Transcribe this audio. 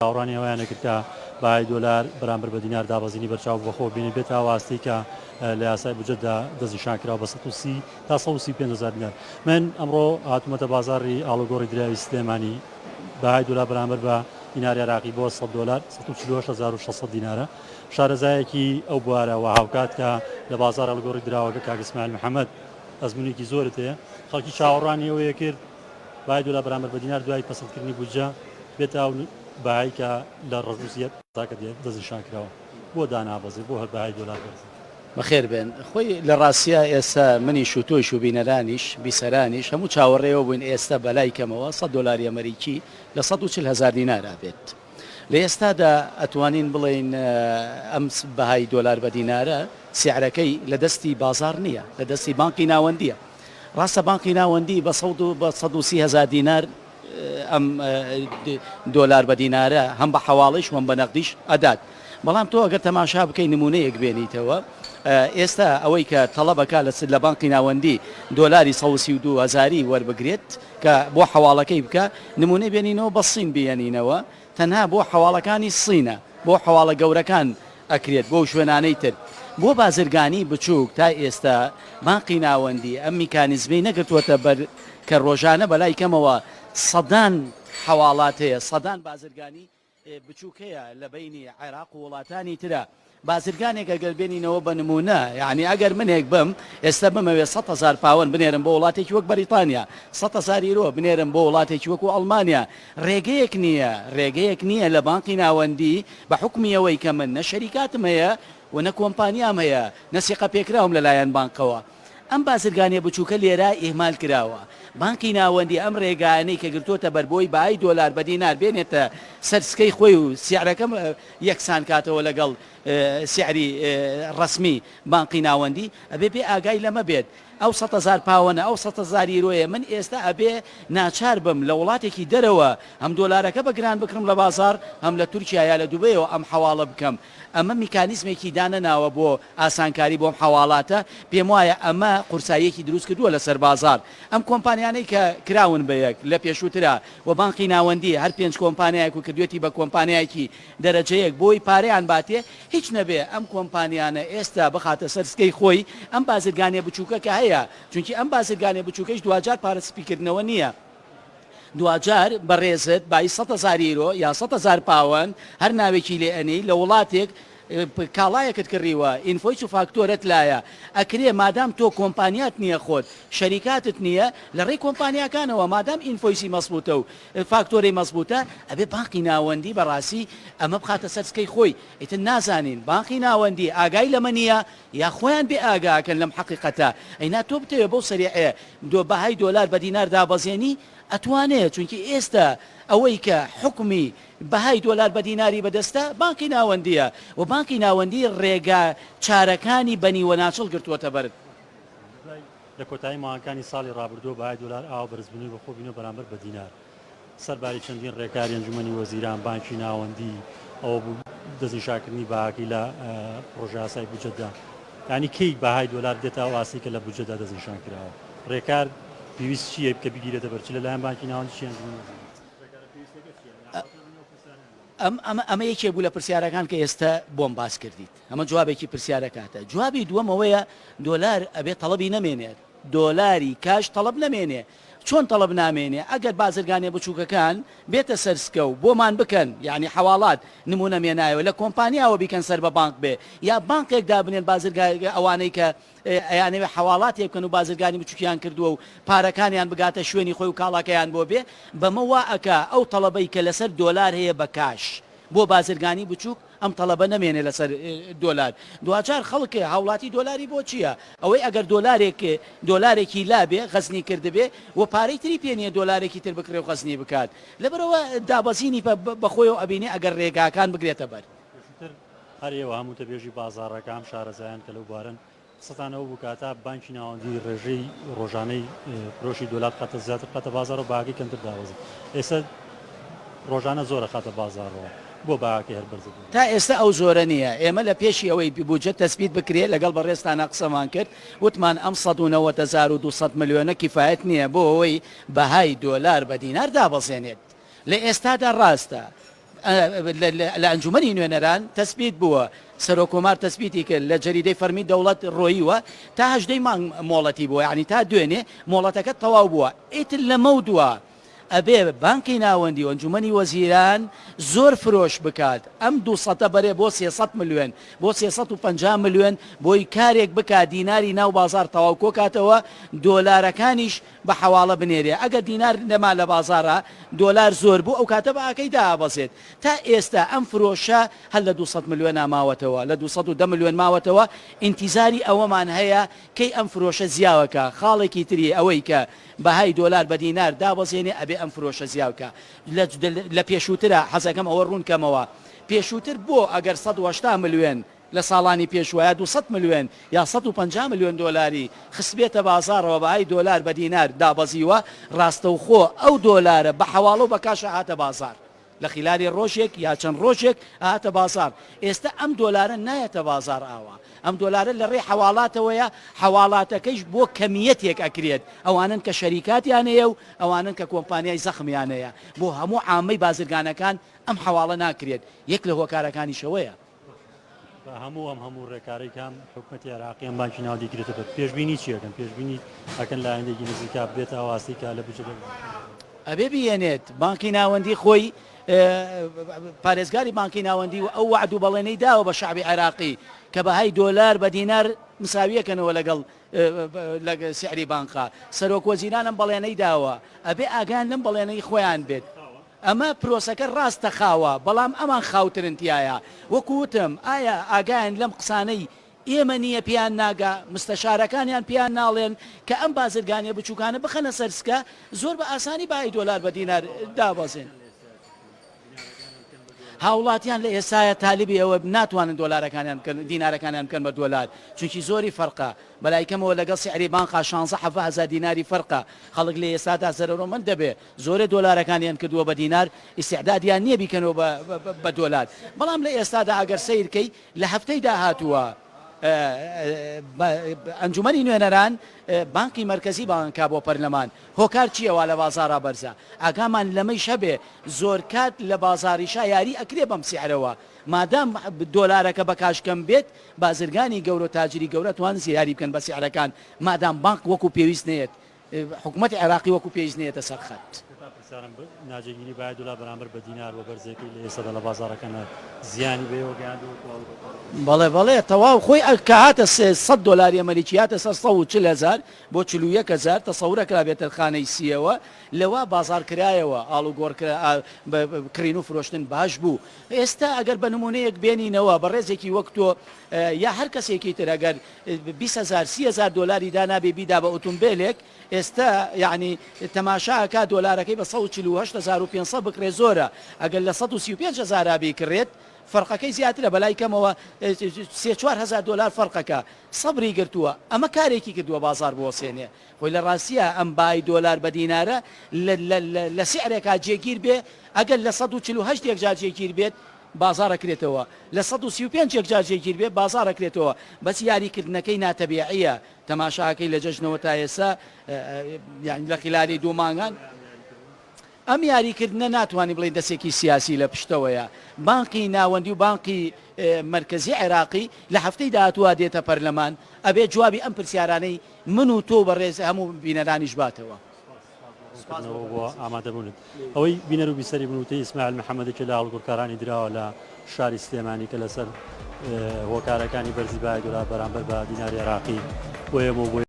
چاوەڕانی ئەویانە کرد کە باهای دۆلار بەرامبەر بە دینار دابەزینی بەرچاو بەخۆ بینێ بێت ئاواستی کە لە یاسای بودجەتدا دەستنیشانکراوە بە 130 تا 135,000 دینار. من ئەمڕۆ هاتوومەتە بازاڕی ئاڵوگۆڕی دراوی سلێمانی باهای دۆلار بەرامبەر بە دیناری عێراقی بۆ 100 دلار 148,600 دینارە. شارەزایەکی ئەو بوارەوە هاوکات کە لە بازار ئەڵگۆڕی دراوەکە کاک ئیسماعیل محەممەد ئەزمونێکی زۆرت هەیە خەڵکی چاوەڕانی ئەوەیە کرد باهای دۆلار بەرامبەر بە دینار دوای پەسەندکردنی بودجە بێت باهای کە لە ڕژوسیەت تاکە دەستنیشان کراوە بۆ دانابەزی بۆ هەر باهای دۆلار بەرز بەخێر بێن خۆی لە ڕاستیە ئێستا منیش و تۆش و بینەرانیش بیسەرانیش هەموو چاوەڕێەوە بووین ئێستا بەلای کەمەوە 100 دلاری ئەمریکی لە 140,000 دینارا بێت. لە ئێستادا ئەتوانین بڵێن ئەم بەهای دۆلار بە دینارە سیعرەکەی لە دەستی بازار نییە، لە دەستی بانقی ناوەندیە. ڕاستە بانقی ناوەندی بە 130,000 دینار ئەم دۆلار بە دینارە هەم بە حواڵیش وەم بە نەقدیش ئەدات. بەڵام تۆ ئەگەر تەماشا بکەی نمونەیەک بێنیتەوە ئێستا ئەوەی کە تەڵەبەکە لە بانقی ناوەندی دۆلاری 132,000 وەربگرێت کە بۆ حواڵەکەی بکە نمونەی بێنینەوە بە سین بێنینەوە تەنها بۆ حواڵەکانی سینە بۆ حواڵە گەورەکان ئەکرێت بۆ شوێنانەی تر. بۆ بازرگانی بچووک تا ئێستا بانقی ناوەندی ئەم میکانیزمەی نەگرتووەتە بەر کە ڕۆژانە بەلای کەمەوە سەدان حواڵات هەیە سەدان بازرگانی بچووکەیە لە بینی عێراق و وڵاتانی ترە. بازرگانێک ئەگەر بێنینەوە بە نمونە یعنی ئەگەر منێک بم ئێستا بمەوێت 100,000 پاوەند بنێرم بۆ وڵاتێکی وەک بەریتانیا 100,000 یورۆ بنێرم بۆ وڵاتێکی وەکو ئەڵمانیا ڕێگەیەک نییە لە بانقی ناوەندی بە حکمیەوەی کە من نە شەریکاتم هەیە و نە کۆمپانیام هەیە نەسیقە پێکراوم لەلایەن بانکەوە. ئەم بازرگانیە بچووکە لێرە ئیهمال کراوە. بانکی ناوەندی ئەم ڕێگانەی کە گرتوۆتە بەربۆی باهای دۆلار بە دینار بێنێتە سەرسکەی خۆی و سیعرەکەم یەکسان کاتەوە لەگەڵ سیعری ڕسمی بانقی ناوەندی ئەبێ بێ ئاگای لەمە بێت. ئەو 100,000 پاوەنە ئەو 100,000 یورۆیە من ئێستا ئەبێ ناچار بم لە وڵاتێکی دەرەوە ئەم دۆلارەکە بەگران بکڕم لە بازار هەم لە تورکیا یا لە دوبەیەوە ئەم حواڵە بکەم. ئەمە میکانیزمێکی دانەناوە بۆ ئاسانکاری بۆم حواڵاتە پێم وایە ئەمە قورساییەکی دروست کردووە لەسەر بازار. ئەم کۆمپانیانەی کە کراون بە یەک لە پێشووترا و بانقی ناوەندی هەر 5 کۆمپانیایەک و کردوێتی بە کۆمپانیایەکی دەرەجەیەک بۆی پارەیان باتێ هیچ نەبێ ئەم کۆمپانیانە ئێستا بخاتە سەرسکەی خۆی ئەم بازرگانیە بچووکە کە هەیە چونکی ئەم بازرگانیە بچووکەش دوجار پارەسپیکردنەوە نییە. دوجار بەڕێزت بای 100,000 یورۆ یا 100,000 پاوەند هەر ناوێکی لێ ئەنی لە وڵاتێک کاڵایەکت کڕیوە ئینفۆیس و فاکتۆرت لایە ئەکرێ مادام تۆ کۆمپانیات نییە خۆت شەریکاتت نییە لە ڕێی کۆمپانیاکانەوە مادام ئینفۆیسی مەزبوطە و فاکتۆری مەزبوطە ئەبێ بانقی ناوەندی بەڕاستی ئەمە بخاتە سەرسکەی خۆی ئیتر نازانین بانقی ناوەندی ئاگای لەمە نییە یا خۆیان بێ ئاگاکەن لەم حەقیقەتە ئەینا تۆ بتەوێ بەو سەریعەیە بەهای دۆلار بە دینار دابەزێنی ئەتوانێت چونکی ئێستا ئەوەی کە حکمی بەهای دۆلار بە دیناری بەدەستە بانقی ناوەندیە و بانقی ناوەندی ڕێگا چارەکانی بەنیوە ناچڵ گرتووەتە بەرد. لە کۆتایی ماوەکانی ساڵی ڕابردوو بەهای دۆلار ئاو بەرزبوونی بە خۆبینەوە بەرامبەر بە دینار سەرباری چەندین ڕێکاری ئەنجومەنی وەزیران بانکی ناوەندی ئەوە بوو دەستنیشانکردنی باهاکی لە پرۆژە یاسای بودجەتدا یعنی کەی بەهای دۆلار دێتە ئەواسی کە لە بودجەتدا دەستنیشان کراوە ڕێکار پێویست چییە کە بگیرێتە بەرچ لەلایەن بانکی ناوەندی چیان ئەمە یەکێ بوو لە پرسیارەکان کە ئێستا بۆم باس کردیت ئەمە جوابێکی پرسیارەکاتە. جوابی دووەمەوەیە دۆلار ئەبێت تەڵەبی نەمێنێت دۆلاری کاش تەڵەب نەمێنێ. چۆن تەڵەب نامێنێ ئەگەر بازرگانیە بچووکەکان بێتە سەرسکە و بۆمان بکەن یعنی حواڵات نمونە مێنایەوە لە کۆمپانیاوە بیکەن سەر بە بانک بێ یا بانکێک دابنێن بازرگانی ئەوانەی کە ئەیانەوێ حواڵاتی بکەن و بازرگانی بچووکیان کردووە و پارەکانیان بگاتە شوێنی خۆی و کاڵاکەیان بۆ بێ بەمە وا ئەکا ئەو تەڵەبەی کە لەسەر دۆلار هەیە بە کاش بۆ بازرگانی بچووک ئەم تەڵەبە نەمێنێ لەسەر دۆلار. دوجار خەڵکێ هاوڵاتی دۆلاری بۆ چییە؟ ئەوەی ئەگەر دۆلارێکی لابێ غەزنی کردبێ و پارەی تری پێنیە دۆلارێکی تر بکرێ و غەزنی بکات لەبەرەوە دابەزینی بەخۆیەوە ئەبینێ ئەگەر ڕێگاکان بگرێتە بەر. هەر ئێوە هەموو تەبێژی بازاڕەکان شارەزایان کە لەو بارن سەتانەوە بکاتە بانکی ناوەندی ڕێژەی ڕۆژانەی فرۆشی دۆلار قەتە زیاتر قەتە بازار و باقی کەمتر داوەزی ئێستا ڕۆژانە زۆرە خاتە بازارەوە بۆ باقی هەر بەرز تا ئێستا ئەو زۆرە نییە. ئێمە لە پێشی ئەوەی بودجەت تەسبیت بکرێت لەگەڵ بەڕێستانە قسەمان کرد وتمان ئەم 190,200 ملیۆنە کیفایەت نییە بۆ ئەوەی بەهای دۆلار بە دینار دابەزێنێت. لە ئێستادا ڕاستە لە ئەنجومەنی نوێنەران تەسبیت بووە سەرۆکۆمار تەسبیتی کرد لە جەریدەی فەرمی دەوڵەت ڕۆییوە تا هەژدەی مانگ مۆڵەتی بووە یعنی تا دوێنێ مۆڵەتەکە تەواو بووە ئیتر لەمە دووە ئەبێ بانکی ناوەندی و ئەنجومەنی وەزیران زۆر فرۆش بکات ئەم 200 بەرێ بۆ 300 ملیۆن بۆ 350 ملیۆن بۆی کارێک بکات دیناری ناو بازار تەواو کۆکاتەوە دۆلارەکانیش بە حواڵە بنێرێ ئەگەر دینار نەما لە بازارە دۆلار زۆر بوو ئەو کاتە بە ئاکەی دابەزێت تا ئێستا ئەم فرۆشە هەل لە 200 ملیۆن ماوەتەوە لە 210 ملیۆن ماوەتەوە ئینتیزاری ئەوەمان هەیە کەی ئەم فرۆشە زیاوەکە خاڵێکی تری ئەوەی کە بەهای دۆلار بە دینار دابەزێنێ ئەبێ ئەم فرۆشە زیاوکە لە پێشووترە حەزەکەم ئەوە ڕوونکەمەوە پێشووتر بۆ ئەگەر 180 ملیۆن لە ساڵانی پێشوایە 200 ملیۆن یا 150 ملیۆن دۆلاری خستبێتە بازارەوە بەهای دۆلار بە دینار دابەزیوە ڕاستەوخۆ ئەو دۆلارە بە حەواڵە و بە کاشە هاتە بازار لە خلاری ڕۆژێک یا چەند ڕۆژێک هاتە بازار ئێستا ئەم دۆلارە نایەتە بازار ئاوا ئەم دۆلارە لە ڕێ حەواڵاتەوەیە حەواڵاتەکەیش بۆ کەمیەتێک ئەکرێت ئەوانن کە شەریکاتیانەیە و ئەوانن کە کۆمپانیای زەخمیانەیە بۆ هەموو عامەی بازرگانەکان ئەم حەواڵە ناکرێت یەک لە هۆکارەکانی شەوەیە هەموو ڕێکارێکم حکوومەتی عێراقیان بانکی ناو دیگرێتە بەر پێشبینی چیەکەن پێشبینی ئەکەن لە ئایندێکی نزیکا بێت ئاواسیکە لە بجێ ئەبێ بێنێت بانکی ناوەندی خۆی پارێزگاری بانکی ناوەندی و ئەو وعد و بەڵێنەی داوە بە شعبی عێراقی کە بەهای دۆلار بە دینار مساویەکەنەوە لەگەڵ سعری بانقا سەرۆک وەزیرانم بەڵێنەی داوە ئەبێ ئاگان لەم بەڵێنەی خۆیان بێت ئەمە پرۆسەکە ڕاستە خاوە بەڵام ئەمان خاوترنتیایە وەکوتم ئایا ئاگایان لەم قسانەی ئێمە نییە پیان ناگا مستەشارەکانیان پیان ناڵێن کە ئەم بازرگانیە بچووکانە بخەنە سەرسکە زۆر بە ئاسانی بەهای دۆلار بە دینار دابەزێن هاوڵاتیان لە ئێستاە تالیبی ئەوە ناتوانن دۆلارەکانیان دینارەکانیان بکەن بە دۆلار چونکی زۆری فەرقە بەلایکەمەوە لەگەڵ سعری بانقا 16 دیناری فەرقە خەڵک لە ئێستادا زەرەڕۆمەند دەبێ زۆرە دۆلارەکانیان کردووە بە دینار ئیسعدادیان نییە بیکەنەوە بە دۆلار بەڵام لە ئێستادا ئەگەر سیرکەی لە هەفتەی داهاتووە ئەنجومەنی نوێنەران بانکی مرکزی بانکا بۆ پەرلەمان هۆکار چیەوە لە بازارە بەرزە ئاگامان لەمەی شەبێ زۆر کات لە بازاریشا یاری ئەکرێ بەم سیعرەوە مادام دۆلارەکە بە کاشکەم بێت بازرگانی گەورە و تاجری گەورە توان زیاری بکەن بە سیعرەکان مادام بانک وەکو پێویست نێت حکوومەتی عێراقی وەکو پێویست نێتە سەر خەت ناجێگیری باید دۆلار بەرامبەر بە دینار و بەرزەکەی لە ئێستادا لە بازارەکەنە زیانی بێەوە گەیاند بەڵێ تەواو خۆی کە هاتە 100 دلاری ئەمریکی هاتە 140,000 بۆ 41,000 تەسەورەکرا بێتە خانەی سیەوە لەوە بازار کرایەوە ئاڵوگۆڕ کڕین و فرۆشتن باش بوو ئێستا ئەگەر بە نمونەیەک بێنینەوە بە ڕێزێکی وەک تۆ یا هەر کەسێکی تر ئەگەر 20,000 دلاری دانابێ بیدا بە ئۆتۆمبیلێک ئێستا یعنی تەماشاکە دۆلارەکەی بە 148,500 بکرێ زۆرە ئەگەر لە 135,000 بیکڕێت فەرقەکەی زیاترە بەلای کەمەوە 3-4 دلار فەرقەکە سەبری گرتووە ئەمە کارێکی کردووە بازار بۆسێنێ خۆی لە ڕاستیە ئەم بای دۆلار بە دینارە لە سیعرێکا جێگیر بێ ئەگەر لە 148 جار جێگیر بێت بازارەکرێتەوە لە 135 جار جێگیر بێت بازارەکرێتەوە بەس یاریکردنەکەی ناتەبیعیە تەماشاکەی لە جەژنەوە تا ئێستا لە خلاری دوو مانگان ئەم یاریکردنە ناتوانانی بڵێن دەستێکی سیاسی لە پشتەوەیە بانکی ناوەندی و بانکی مرکزی عێراقی لە هەفتەی داهاتووە دێتە پەرلەمان ئەبێ جوابی ئەم پرسیارانەی من و تۆ بەڕێز هەموو بینەرانیش باتەوە بۆ ئامادەبوونت ئەوەی بینەر و بیسەری بنووتی ئیسماعیل محەممەدێکی لە هەڵگورکارانی دراوە لە شاری سلێمانی کە لەسەر هۆکارەکانی بەرزی بای دۆلار بەرامبەر بە دیناری عێراقی بۆ ئێمە